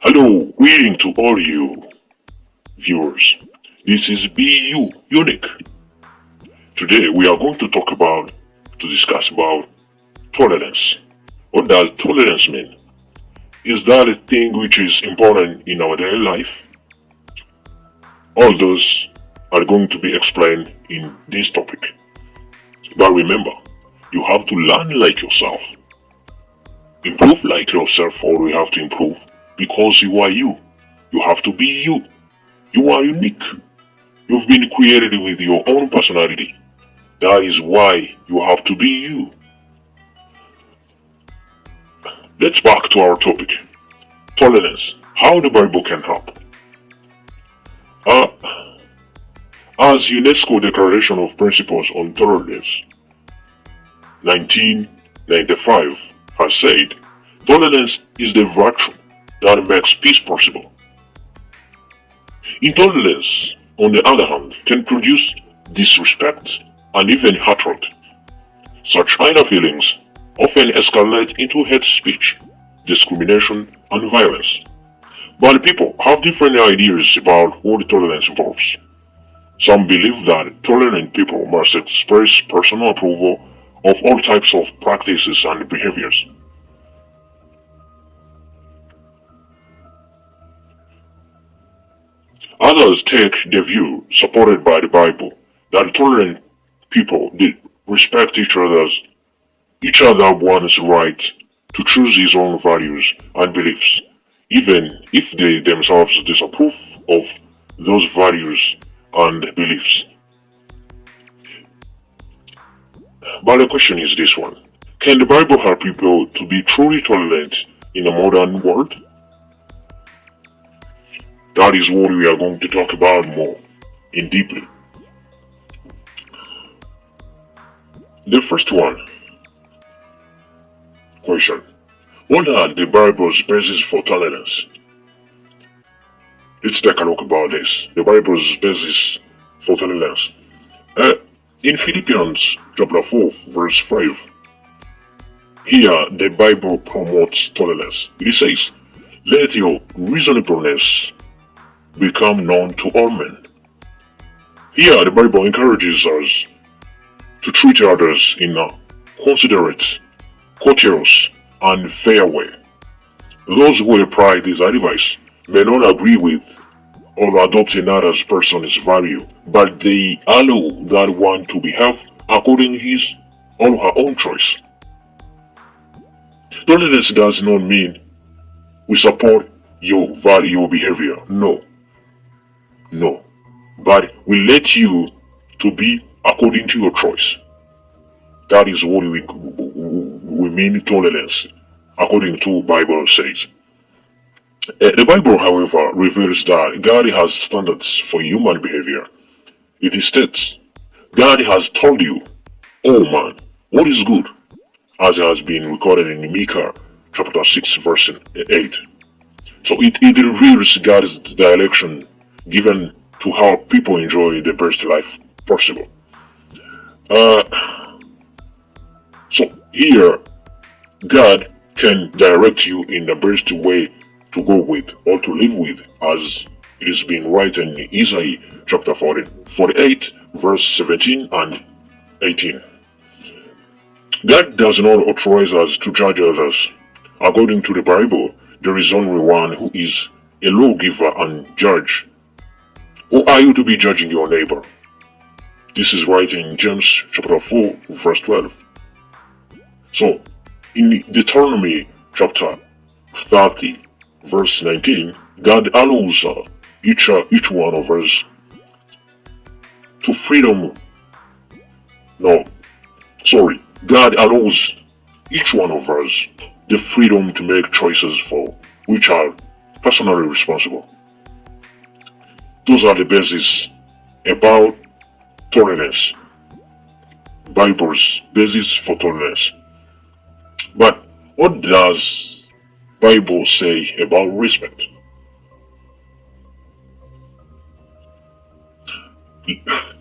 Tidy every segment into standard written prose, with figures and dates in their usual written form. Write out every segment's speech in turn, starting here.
Hello, greeting to all you viewers. This is BU Unique. Today we are going to discuss about tolerance. What does tolerance mean? Is that a thing which is important in our daily life? All those are going to be explained in this topic. But remember, you have to learn like yourself. Improve like yourself, or you have to improve because you are you. You have to be you. You are unique. You've been created with your own personality. That is why you have to be you. Let's back to our topic. Tolerance. How the Bible can help. Uh, as UNESCO Declaration of Principles on Tolerance 1995 has said, tolerance is the virtue that makes peace possible. Intolerance, on the other hand, can produce disrespect and even hatred. Such inner feelings often escalate into hate speech, discrimination, and violence. But people have different ideas about what tolerance involves. Some believe that tolerant people must express personal approval of all types of practices and behaviors. Others take the view, supported by the Bible, that tolerant people respect each other one's right to choose his own values and beliefs, even if they themselves disapprove of those values and beliefs. But the question is this one. Can the Bible help people to be truly tolerant in a modern world? That is what we are going to talk about more in deeply. The first one question. What are the Bible's basis for tolerance? Let's take a look about this. The Bible's basis for tolerance. In Philippians chapter 4 verse 5, here the Bible promotes tolerance. It says, let your reasonableness become known to all men. Here the Bible encourages us to treat others in a considerate, courteous, and fair way. Those who apply this advice may not agree with or adopt another person's value, but they allow that one to behave according to his or her own choice. Tolerance does not mean we support your value or behavior. No. But we let you to be according to your choice. That is what we mean tolerance, according to Bible says. The Bible, however, reveals that God has standards for human behavior. It states, God has told you, oh man, what is good, as has been recorded in Micah chapter 6 verse 8. So it reveals God's direction given to help people enjoy the best life possible. So here, God can direct you in the best way to go with or to live with, as it is being written in Isaiah chapter 48 verse 17 and 18. God does not authorize us to judge others. According to the Bible, there is only one who is a lawgiver and judge. Who are you to be judging your neighbor? This is right in James chapter 4 verse 12. So, in Deuteronomy chapter 30 verse 19, God allows each one of us to freedom. God allows each one of us the freedom to make choices for which are personally responsible. Those are the basis about tolerance. Bible's basis for tolerance. But what does Bible say about respect?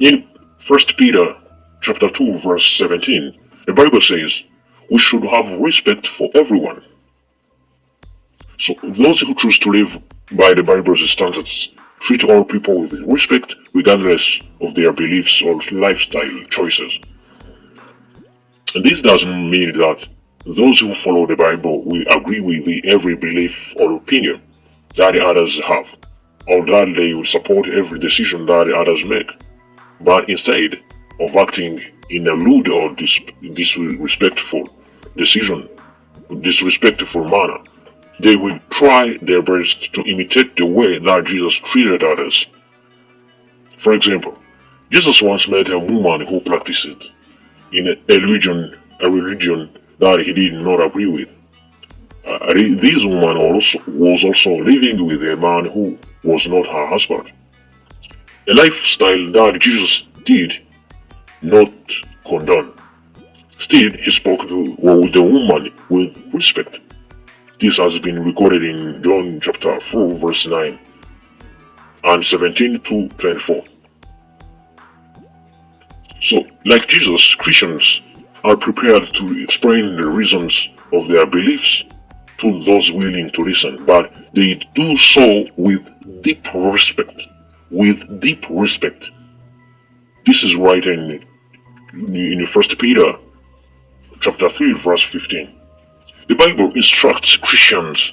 In 1 Peter chapter 2 verse 17, the Bible says we should have respect for everyone. So those who choose to live by the Bible's standards treat all people with respect regardless of their beliefs or lifestyle choices. And this doesn't mean that those who follow the Bible will agree with every belief or opinion that the others have, or that they will support every decision that the others make, but instead of acting in a lewd or disrespectful decision, disrespectful manner, they will try their best to imitate the way that Jesus treated others. For example, Jesus once met a woman who practiced in a religion that he did not agree with. This woman was also living with a man who was not her husband, a lifestyle that Jesus did not condone. Still, he spoke to the woman with respect. This has been recorded in John chapter 4 verse 9 and 17 to 24. So, like Jesus, Christians are prepared to explain the reasons of their beliefs to those willing to listen, but they do so with deep respect. With deep respect. This is right in 1 Peter chapter 3 verse 15. The Bible instructs Christians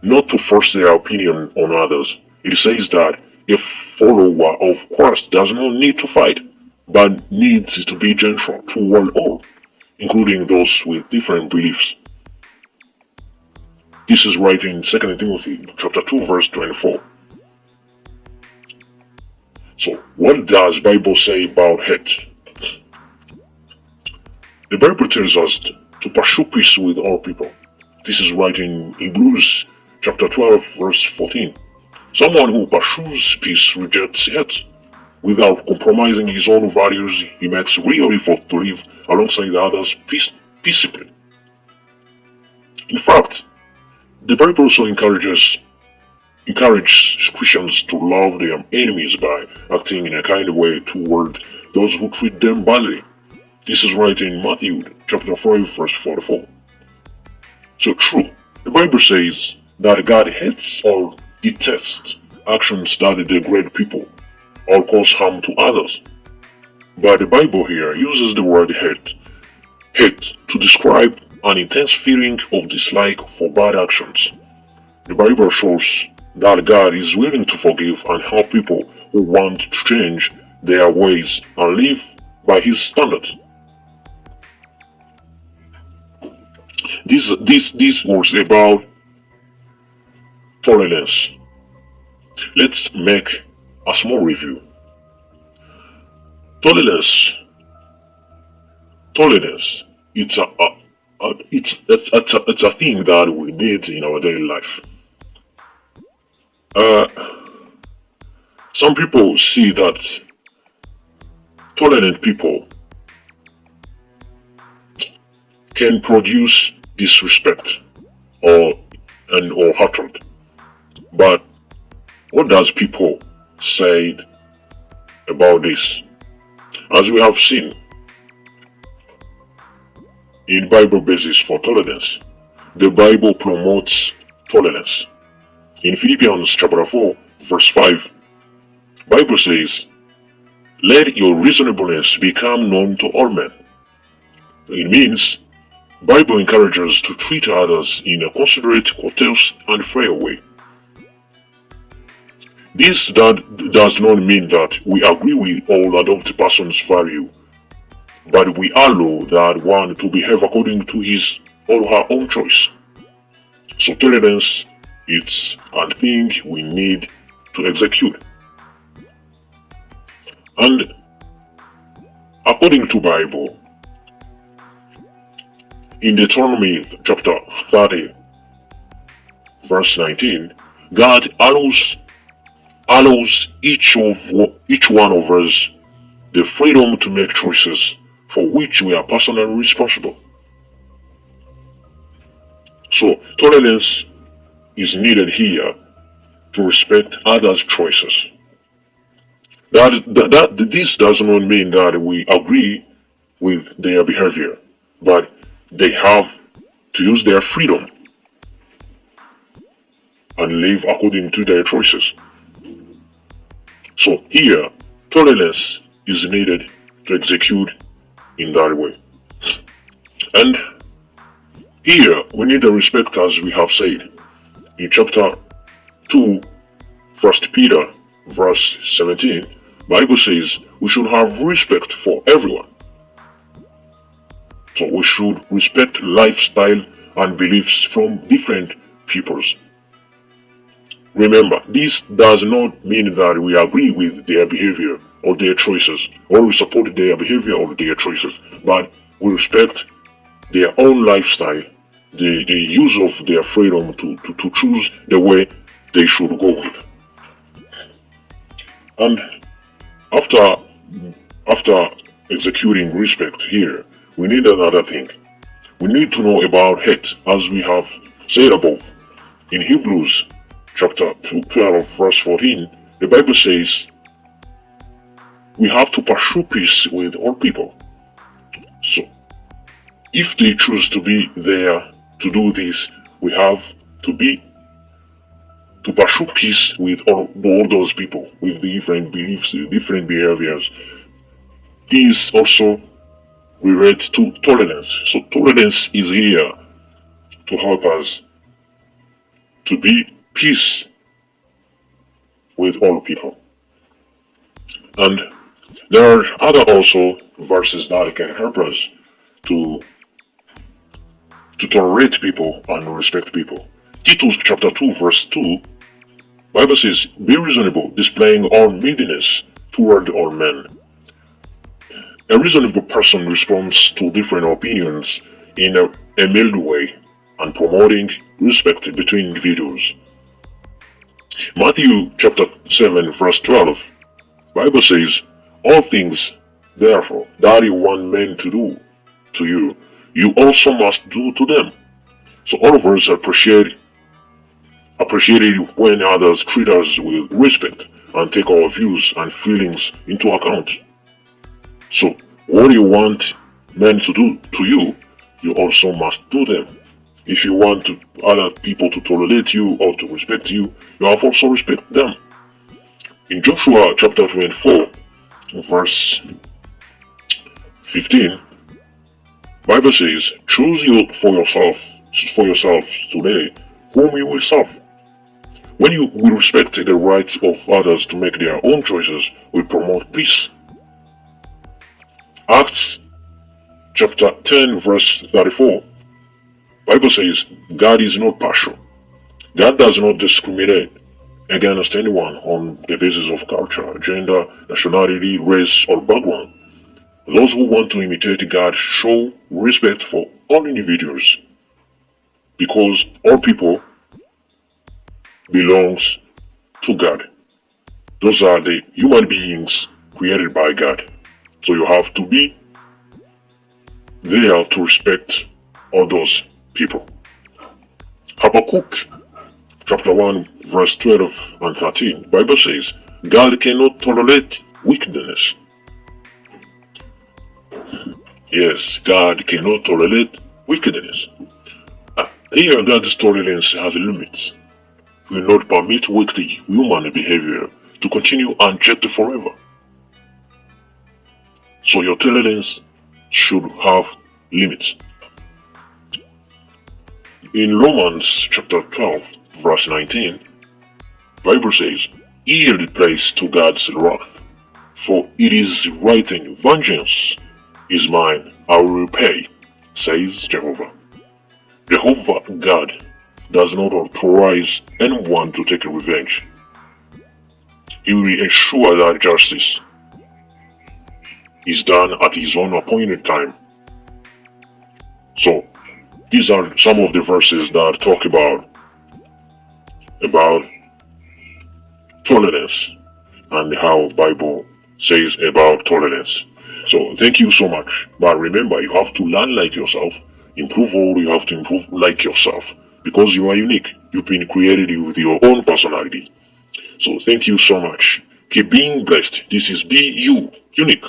not to force their opinion on others. It says that a follower of Christ does not need to fight, but needs to be gentle toward all, including those with different beliefs. This is right in 2 Timothy chapter 2 verse 24. So, what does Bible say about hate? The Bible tells us to pursue peace with all people. This is right in Hebrews chapter 12 verse 14. Someone who pursues peace rejects hate. Without compromising his own values, he makes real effort to live alongside others peaceably. In fact, the Bible also encourages Christians to love their enemies by acting in a kind way toward those who treat them badly. This is right in Matthew chapter 5 verse 44. So true, the Bible says that God hates or detests actions that degrade people or cause harm to others. But the Bible here uses the word hate to describe an intense feeling of dislike for bad actions. The Bible shows that God is willing to forgive and help people who want to change their ways and live by His standards. This was about tolerance. Let's make a small review. Tolerance. It's a thing that we need in our daily life. Some people see that tolerant people can produce disrespect or hatred. But what does people say about this? As we have seen in Bible basis for tolerance, the Bible promotes tolerance. In Philippians chapter 4 verse 5, Bible says, "Let your reasonableness become known to all men." It means Bible encourages us to treat others in a considerate, courteous, and fair way. This does not mean that we agree with all adopted person's value, but we allow that one to behave according to his or her own choice. So tolerance is a thing we need to execute. And according to Bible, in Deuteronomy chapter 30, verse 19, God allows each one of us the freedom to make choices for which we are personally responsible. So tolerance is needed here to respect others' choices. This does not mean that we agree with their behavior, but they have to use their freedom. and live according to their choices. So here, tolerance is needed to execute in that way. And here, we need the respect as we have said. In chapter 2, 1 Peter, verse 17, Bible says we should have respect for everyone. So we should respect lifestyle and beliefs from different peoples. Remember, this does not mean that we agree with their behavior or their choices, or we support their behavior or their choices, but we respect their own lifestyle, the use of their freedom to choose the way they should go with. And after executing respect here, we need another thing. We need to know about hate, as we have said above. In Hebrews chapter 12, verse 14, the Bible says we have to pursue peace with all people. So, if they choose to be there to do this, we have to pursue peace with all those people with different beliefs, different behaviors. This also relates to tolerance. So tolerance is here to help us to be peace with all people. And there are other also verses that can help us to tolerate people and respect people. Titus chapter 2 verse 2, Bible says, be reasonable, displaying all meekness toward all men. A reasonable person responds to different opinions in a mild way and promoting respect between individuals. Matthew chapter 7 verse 12, Bible says, all things, therefore, that you want men to do to you, you also must do to them. So all of us appreciate it when others treat us with respect and take our views and feelings into account. So what you want men to do to you, you also must do them. If you want other people to tolerate you or to respect you, you have also respect them. In Joshua chapter 24, verse 15, Bible says, choose you for yourself today whom you will serve. When you will respect the rights of others to make their own choices, we promote peace. Acts chapter 10 verse 34, Bible says, God is not partial. God does not discriminate against anyone on the basis of culture, gender, nationality, race, or background. Those who want to imitate God show respect for all individuals, because all people belongs to God. Those are the human beings created by God. So you have to be there to respect all those people. Habakkuk chapter 1 verse 12 and 13, Bible says, God cannot tolerate wickedness. Yes, God cannot tolerate wickedness. Here God's tolerance has limits. He will not permit wicked human behavior to continue unchecked forever. So your tolerance should have limits. In Romans chapter 12 verse 19, Bible says, yield place to God's wrath, for it is written, vengeance is mine, I will repay, says Jehovah. Jehovah God does not authorize anyone to take revenge. He will ensure that justice is done at his own appointed time. So, these are some of the verses that talk about tolerance and how Bible says about tolerance. So thank you so much. But remember, you have to learn like yourself, improve all you have to improve like yourself, because you are unique. You've been created with your own personality. So thank you so much. Keep being blessed. This is Be You, Unique.